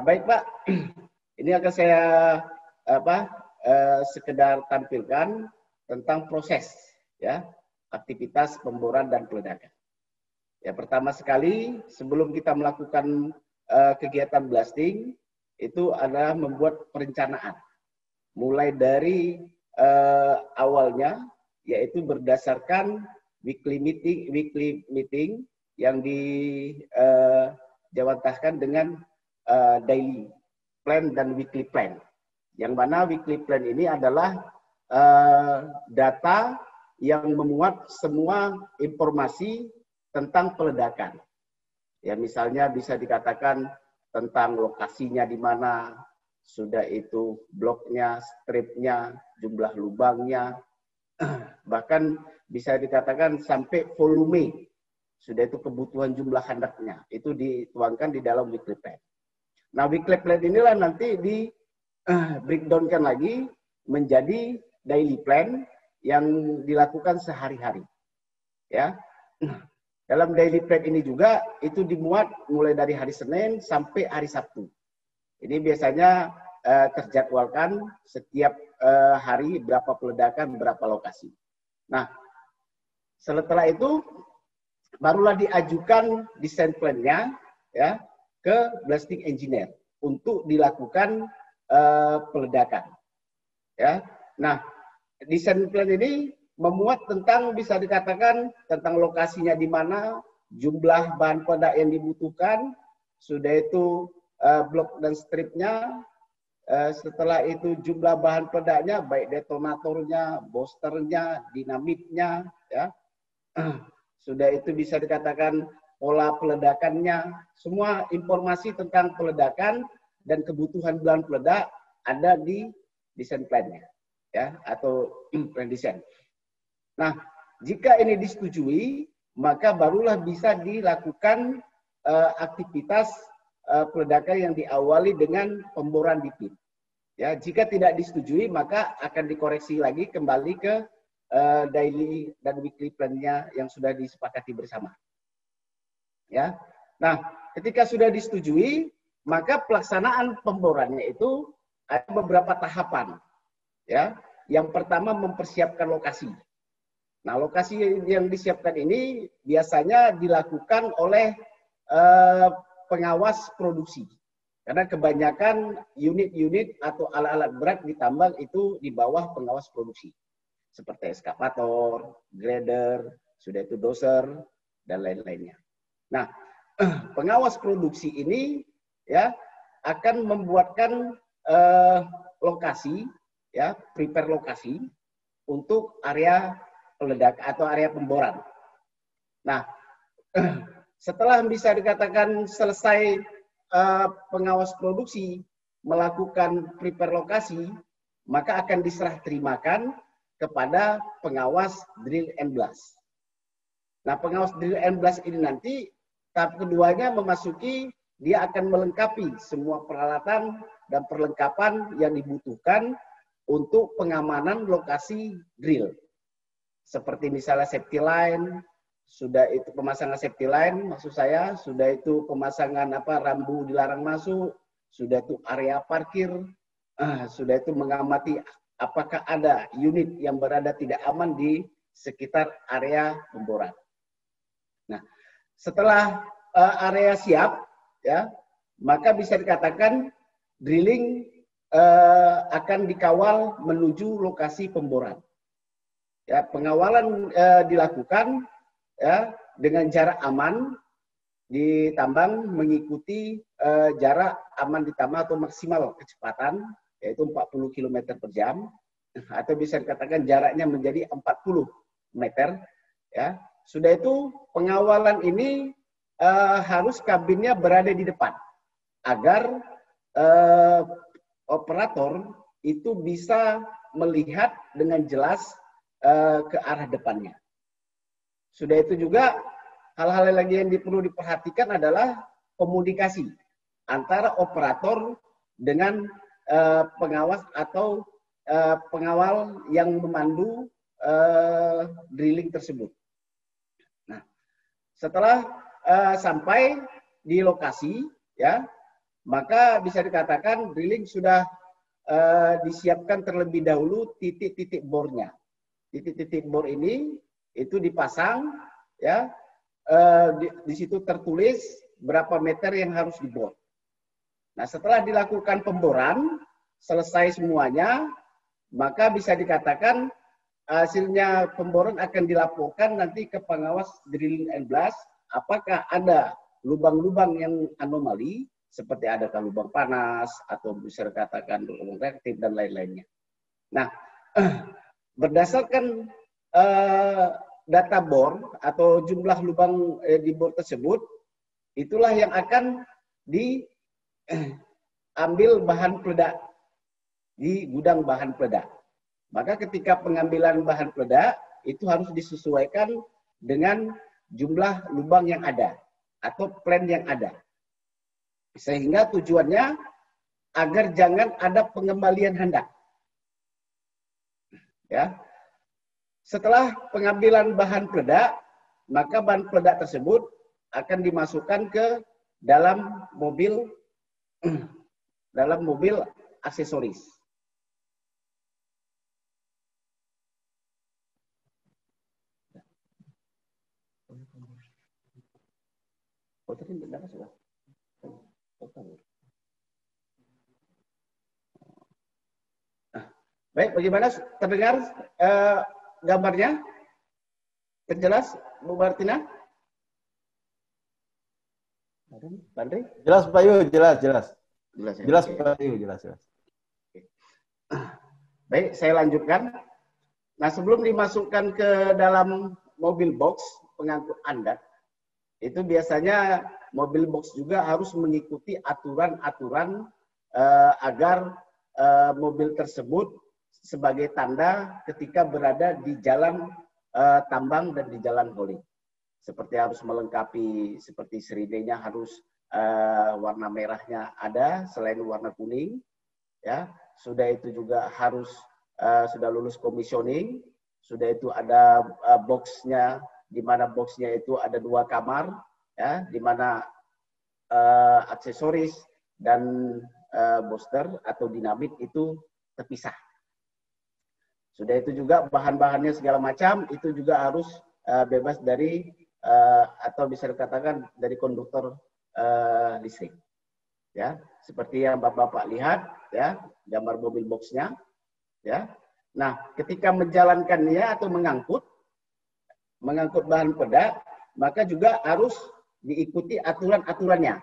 Baik Pak, ini akan saya sekedar tampilkan tentang proses ya aktivitas pemboran dan peledakan. Ya, pertama sekali sebelum kita melakukan kegiatan blasting itu adalah membuat perencanaan. Mulai dari awalnya yaitu berdasarkan weekly meeting yang dijawantahkan dengan daily plan dan weekly plan. Yang mana weekly plan ini adalah data yang memuat semua informasi tentang peledakan. Ya, misalnya bisa dikatakan tentang lokasinya di mana, sudah itu bloknya, stripnya, jumlah lubangnya, bahkan bisa dikatakan sampai volume, sudah itu kebutuhan jumlah handaknya, itu dituangkan di dalam weekly plan. Nah, weekly plan inilah nanti di breakdown-kan lagi menjadi daily plan yang dilakukan sehari-hari. Ya. Dalam daily plan ini juga itu dimuat mulai dari hari Senin sampai hari Sabtu. Ini biasanya terjadwalkan setiap hari berapa peledakan, berapa lokasi. Nah, setelah itu barulah diajukan desain plan-nya ya ke blasting engineer untuk dilakukan peledakan. Ya. Nah, desain plan ini memuat tentang, bisa dikatakan tentang lokasinya di mana, jumlah bahan peledak yang dibutuhkan, sudah itu blok dan stripnya, setelah itu jumlah bahan peledaknya, baik detonatornya, boosternya, dinamitnya, ya, sudah itu bisa dikatakan pola peledakannya, semua informasi tentang peledakan dan kebutuhan bahan peledak ada di desain plan-nya, ya, atau plan design. Nah, jika ini disetujui, maka barulah bisa dilakukan aktivitas peledakan yang diawali dengan pemboran di pit. Ya, jika tidak disetujui, maka akan dikoreksi lagi kembali ke daily dan weekly plan-nya yang sudah disepakati bersama. Ya, nah, ketika sudah disetujui, maka pelaksanaan pemborannya itu ada beberapa tahapan. Ya, yang pertama mempersiapkan lokasi. Nah, lokasi yang disiapkan ini biasanya dilakukan oleh pengawas produksi. Karena kebanyakan unit-unit atau alat-alat berat di tambang itu di bawah pengawas produksi. Seperti eskavator, grader, sudah itu doser, dan lain-lainnya. Nah, pengawas produksi ini ya akan membuatkan lokasi, ya, prepare lokasi untuk area peledak atau area pemboran. Nah, setelah bisa dikatakan selesai pengawas produksi melakukan prepare lokasi, maka akan diserah terimakan kepada pengawas drill and blast. Nah, pengawas drill and blast ini nanti tahap keduanya memasuki, dia akan melengkapi semua peralatan dan perlengkapan yang dibutuhkan untuk pengamanan lokasi drill. Seperti misalnya safety line, sudah itu pemasangan safety line, maksud saya, sudah itu pemasangan rambu dilarang masuk, sudah itu area parkir, sudah itu mengamati apakah ada unit yang berada tidak aman di sekitar area pemboran. Nah, setelah area siap, ya, maka bisa dikatakan drilling akan dikawal menuju lokasi pemboran. Ya, pengawalan dilakukan ya dengan jarak aman di tambang mengikuti jarak aman di tambang atau maksimal kecepatan yaitu 40 km per jam atau bisa dikatakan jaraknya menjadi 40 meter ya. Sudah itu pengawalan ini harus kabinnya berada di depan agar operator itu bisa melihat dengan jelas ke arah depannya. Sudah itu juga hal-hal lagi yang perlu diperhatikan adalah komunikasi antara operator dengan pengawas atau pengawal yang memandu drilling tersebut. Nah, setelah sampai di lokasi, ya, maka bisa dikatakan drilling sudah disiapkan terlebih dahulu titik-titik bornya. Titik-titik bor ini itu dipasang, ya, di situ tertulis berapa meter yang harus dibor. Nah, setelah dilakukan pemboran, selesai semuanya, maka bisa dikatakan hasilnya pemboran akan dilaporkan nanti ke pengawas drilling and blast, apakah ada lubang-lubang yang anomali, seperti adakah lubang panas, atau bisa dikatakan lubang reaktif, dan lain-lainnya. Nah, berdasarkan data bor atau jumlah lubang di bor tersebut, itulah yang akan diambil bahan peledak di gudang bahan peledak. Maka ketika pengambilan bahan peledak itu harus disesuaikan dengan jumlah lubang yang ada atau plan yang ada. Sehingga tujuannya agar jangan ada pengembalian handak. Ya. Setelah pengambilan bahan peledak, maka bahan peledak tersebut akan dimasukkan ke dalam mobil aksesoris. Baik, bagaimana terdengar gambarnya? Terjelas, Bu Martina? Bandri? Jelas Pak Yu, jelas. Jelas, Jelas Pak Yu, jelas. Baik, saya lanjutkan. Nah, sebelum dimasukkan ke dalam mobil box pengangkut Anda, itu biasanya mobil box juga harus mengikuti aturan-aturan agar mobil tersebut sebagai tanda ketika berada di jalan tambang dan di jalan hauling. Seperti harus melengkapi, seperti seridenya harus warna merahnya ada selain warna kuning, ya. Sudah itu juga harus sudah lulus komisioning, sudah itu ada boxnya, di mana boxnya itu ada 2 kamar, ya, di mana aksesoris dan booster atau dinamit itu terpisah. Sudah itu juga bahan-bahannya segala macam itu juga harus bebas dari atau bisa dikatakan dari konduktor listrik. Ya, seperti yang Bapak lihat, ya, gambar mobil boxnya, ya. Nah, ketika menjalankannya atau mengangkut bahan peledak, maka juga harus diikuti aturan-aturannya.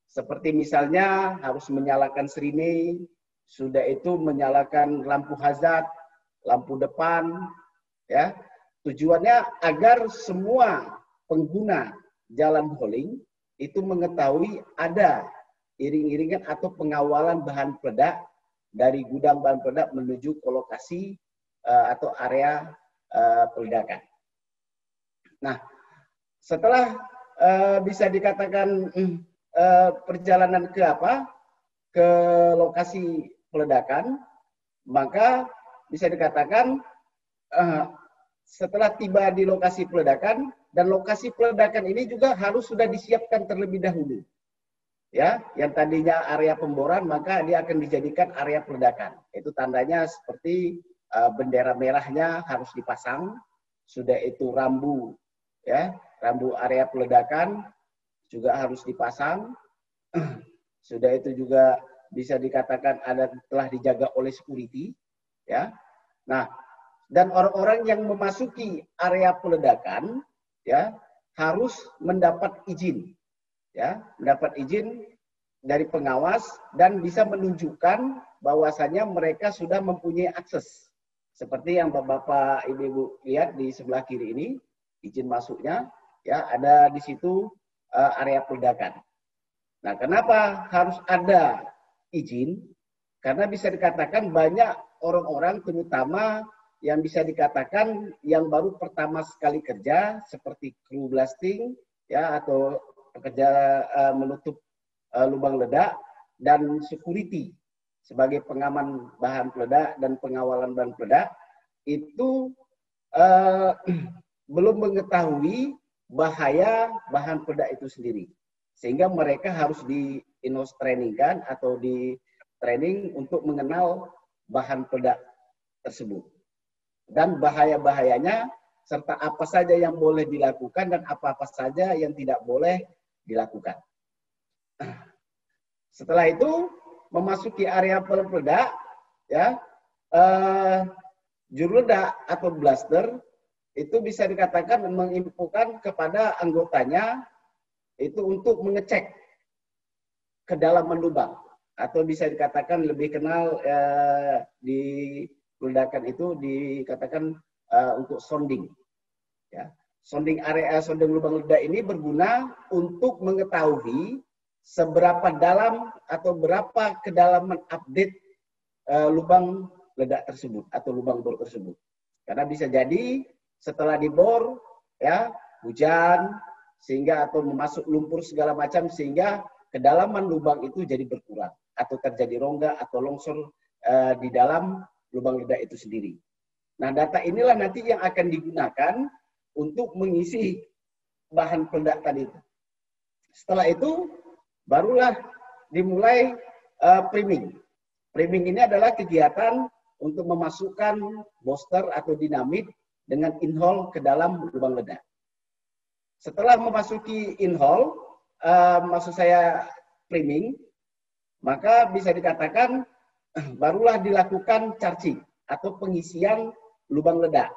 Seperti misalnya harus menyalakan sirine, sudah itu menyalakan lampu hazard, lampu depan, ya. Tujuannya agar semua pengguna jalan hauling itu mengetahui ada iring-iringan atau pengawalan bahan peledak dari gudang bahan peledak menuju ke lokasi atau area peledakan. Nah, setelah bisa dikatakan perjalanan ke lokasi peledakan, maka bisa dikatakan setelah tiba di lokasi peledakan, dan lokasi peledakan ini juga harus sudah disiapkan terlebih dahulu. Ya, yang tadinya area pemboran maka dia akan dijadikan area peledakan. Itu tandanya seperti bendera merahnya harus dipasang, sudah itu rambu, ya, rambu area peledakan juga harus dipasang. Sudah itu juga bisa dikatakan telah dijaga oleh security, ya. Nah, dan orang-orang yang memasuki area peledakan, ya, harus mendapat izin, ya, mendapat izin dari pengawas dan bisa menunjukkan bahwasannya mereka sudah mempunyai akses. Seperti yang Bapak Ibu lihat di sebelah kiri ini, izin masuknya, ya, ada di situ area peledakan. Nah, kenapa harus ada izin? Karena bisa dikatakan banyak orang-orang, terutama yang bisa dikatakan yang baru pertama sekali kerja, seperti kru blasting, ya, atau pekerja menutup lubang ledak, dan security sebagai pengaman bahan peledak dan pengawalan bahan peledak, itu belum mengetahui bahaya bahan peledak itu sendiri. Sehingga mereka harus in-house training kan, atau di training untuk mengenal bahan peledak tersebut. Dan bahaya-bahayanya, serta apa saja yang boleh dilakukan dan apa-apa saja yang tidak boleh dilakukan. Setelah itu, memasuki area peledak, ya, juru ledak atau blaster itu bisa dikatakan menginfokan kepada anggotanya itu untuk mengecek kedalaman lubang, atau bisa dikatakan lebih kenal di ledakan itu dikatakan untuk sounding. Ya. Sounding area, sounding lubang ledak ini berguna untuk mengetahui seberapa dalam atau berapa kedalaman update lubang ledak tersebut atau lubang bor tersebut. Karena bisa jadi setelah dibor, ya, hujan sehingga atau memasuk lumpur segala macam sehingga kedalaman lubang itu jadi berkurang atau terjadi rongga atau longsor di dalam lubang ledak itu sendiri. Nah, data inilah nanti yang akan digunakan untuk mengisi bahan peledak tadi itu. Setelah itu barulah dimulai priming. Priming ini adalah kegiatan untuk memasukkan booster atau dinamit dengan in-hole ke dalam lubang ledak. Setelah memasuki in-hole, maksud saya priming, maka bisa dikatakan barulah dilakukan charging atau pengisian lubang ledak.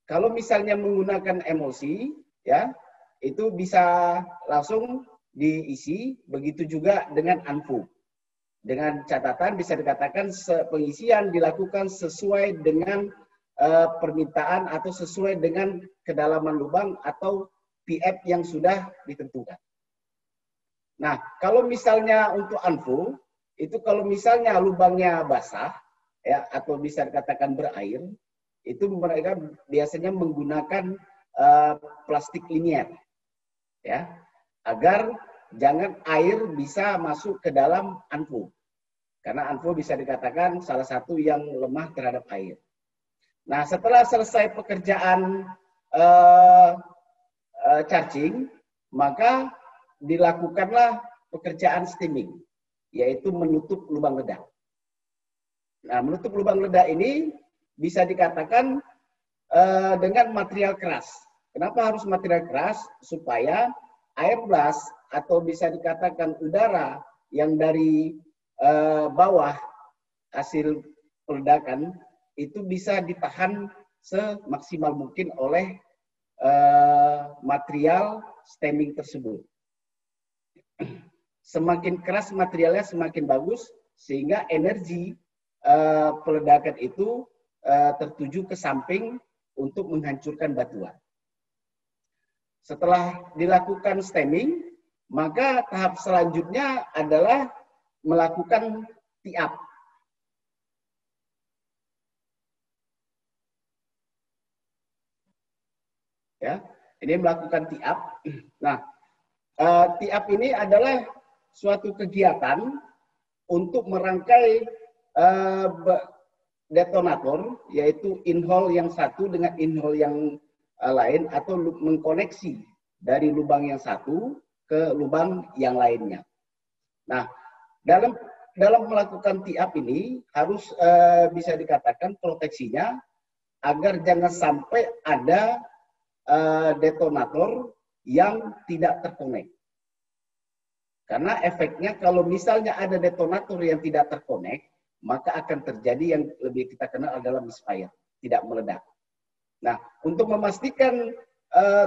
Kalau misalnya menggunakan emulsi, ya, itu bisa langsung diisi, begitu juga dengan anfu. Dengan catatan bisa dikatakan pengisian dilakukan sesuai dengan permintaan atau sesuai dengan kedalaman lubang atau PF yang sudah ditentukan. Nah, kalau misalnya untuk anfu, itu kalau misalnya lubangnya basah, ya, atau bisa dikatakan berair, itu mereka biasanya menggunakan plastik linier, ya, agar jangan air bisa masuk ke dalam anfu. Karena anfu bisa dikatakan salah satu yang lemah terhadap air. Nah, setelah selesai pekerjaan charging, maka dilakukanlah pekerjaan steaming, yaitu menutup lubang ledak. Nah, menutup lubang ledak ini bisa dikatakan dengan material keras. Kenapa harus material keras? Supaya air blast atau bisa dikatakan udara yang dari bawah hasil peledakan itu bisa ditahan semaksimal mungkin oleh material stemming tersebut. Semakin keras materialnya semakin bagus, sehingga energi peledakan itu tertuju ke samping untuk menghancurkan batuan. Setelah dilakukan stemming, maka tahap selanjutnya adalah melakukan tie-up. Ya, ini melakukan tie-up. Nah, tie-up ini adalah suatu kegiatan untuk merangkai detonator, yaitu in-hole yang satu dengan in-hole yang lain, atau mengkoneksi dari lubang yang satu ke lubang yang lainnya. Nah, dalam melakukan tie-up ini harus bisa dikatakan proteksinya agar jangan sampai ada detonator yang tidak terkonek. Karena efeknya kalau misalnya ada detonator yang tidak terkonek, maka akan terjadi yang lebih kita kenal adalah misfire, tidak meledak. Nah, untuk memastikan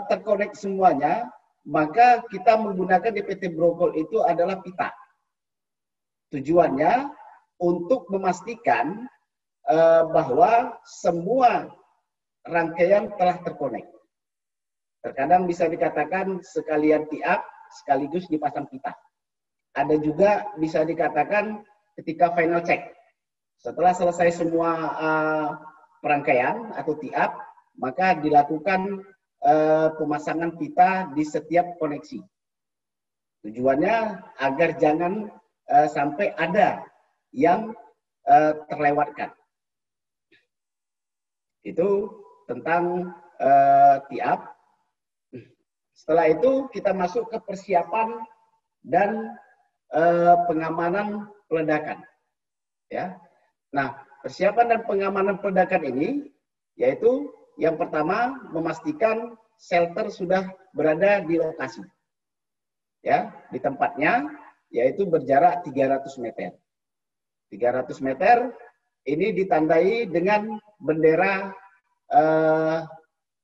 terkonek semuanya, maka kita menggunakan DPT Brogol itu adalah pita. Tujuannya untuk memastikan bahwa semua rangkaian telah terkonek. Terkadang bisa dikatakan sekalian tie-up sekaligus dipasang pita. Ada juga bisa dikatakan ketika final check. Setelah selesai semua perangkaian atau tie-up, maka dilakukan pemasangan pita di setiap koneksi. Tujuannya agar jangan sampai ada yang terlewatkan. Itu tentang tie-up. Setelah itu kita masuk ke persiapan dan pengamanan peledakan. Ya. Nah, persiapan dan pengamanan peledakan ini yaitu yang pertama memastikan shelter sudah berada di lokasi. Ya, di tempatnya yaitu berjarak 300 meter. 300 meter ini ditandai dengan bendera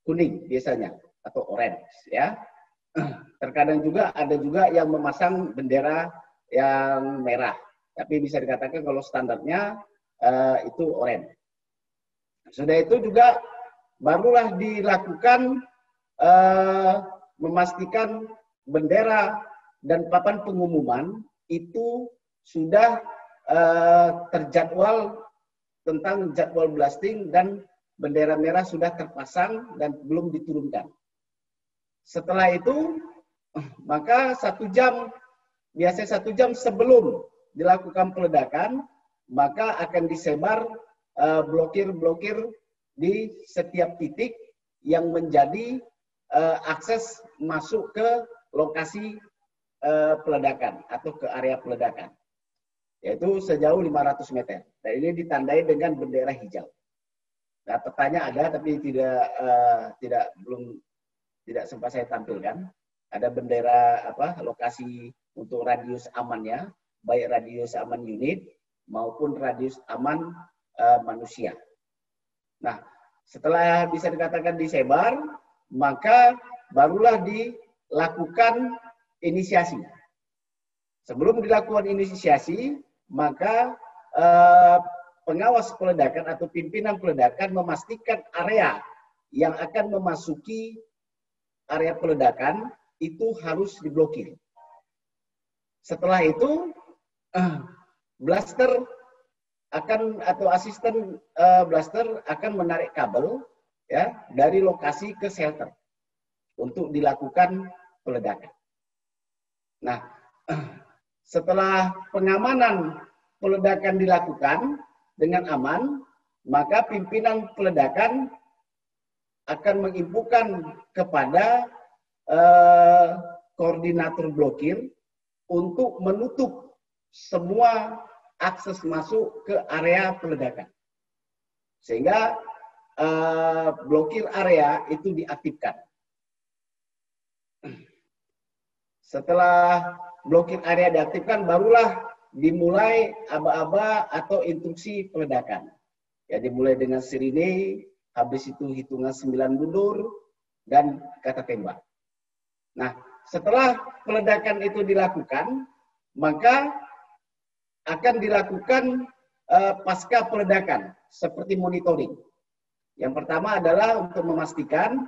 kuning biasanya atau orange ya. Terkadang juga ada juga yang memasang bendera yang merah, tapi bisa dikatakan kalau standarnya itu orange. Sudah itu juga barulah dilakukan memastikan bendera dan papan pengumuman itu sudah terjadwal tentang jadwal blasting dan bendera merah sudah terpasang dan belum diturunkan. Setelah itu, maka biasanya 1 jam sebelum dilakukan peledakan, maka akan disebar blokir-blokir di setiap titik yang menjadi akses masuk ke lokasi peledakan atau ke area peledakan, yaitu sejauh 500 meter. Dan ini ditandai dengan bendera hijau. Nah, petanya ada tapi tidak sempat saya tampilkan. Ada bendera lokasi untuk radius amannya, baik radius aman unit maupun radius aman manusia. Nah, setelah bisa dikatakan disebar, maka barulah dilakukan inisiasi. Sebelum dilakukan inisiasi, maka pengawas peledakan atau pimpinan peledakan memastikan area yang akan memasuki area peledakan itu harus diblokir. Setelah itu, blaster atau asisten blaster akan menarik kabel ya dari lokasi ke shelter untuk dilakukan peledakan. Nah, setelah pengamanan peledakan dilakukan dengan aman, maka pimpinan peledakan akan menginfokan kepada koordinator blokir untuk menutup semua akses masuk ke area peledakan. Sehingga blokir area itu diaktifkan. Setelah blokir area diaktifkan, barulah dimulai aba-aba atau instruksi peledakan. Ya, dimulai dengan sirine, habis itu hitungan 9 mundur, dan kata tembak. Nah, setelah peledakan itu dilakukan, maka akan dilakukan pasca peledakan, seperti monitoring. Yang pertama adalah untuk memastikan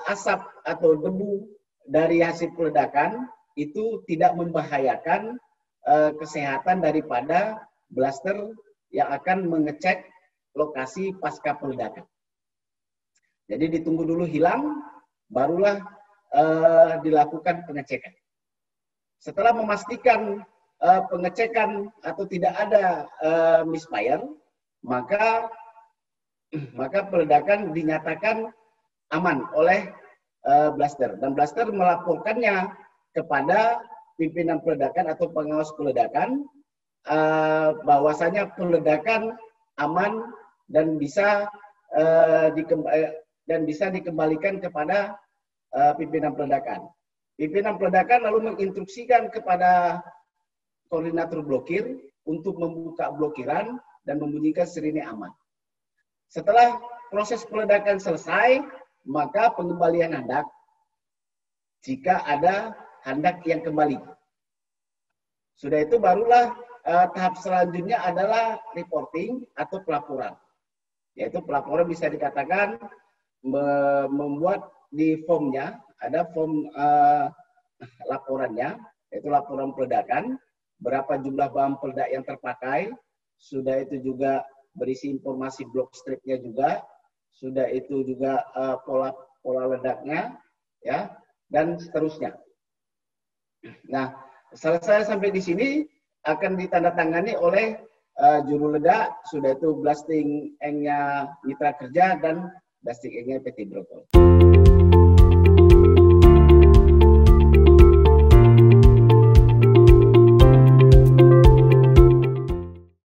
asap atau debu dari hasil peledakan itu tidak membahayakan kesehatan daripada blaster yang akan mengecek lokasi pasca peledakan. Jadi ditunggu dulu hilang, barulah dilakukan pengecekan. Setelah memastikan pengecekan atau tidak ada misfire, maka peledakan dinyatakan aman oleh blaster, dan blaster melaporkannya kepada pimpinan peledakan atau pengawas peledakan bahwasanya peledakan aman dan bisa dikembalikan kepada pimpinan peledakan. Pimpinan peledakan lalu menginstruksikan kepada koordinator blokir untuk membuka blokiran dan membunyikan sirine aman. Setelah proses peledakan selesai, maka pengembalian handak jika ada handak yang kembali. Sudah itu barulah tahap selanjutnya adalah reporting atau pelaporan. Yaitu pelaporan bisa dikatakan membuat di formnya, ada form laporannya, yaitu laporan peledakan, berapa jumlah bahan peledak yang terpakai, sudah itu juga berisi informasi block stripnya juga, sudah itu juga pola ledaknya, ya, dan seterusnya. Nah, selesai sampai di sini akan ditandatangani oleh juru ledak, sudah itu blasting eng-nya Mitra Kerja dan blasting eng-nya PT Brokol.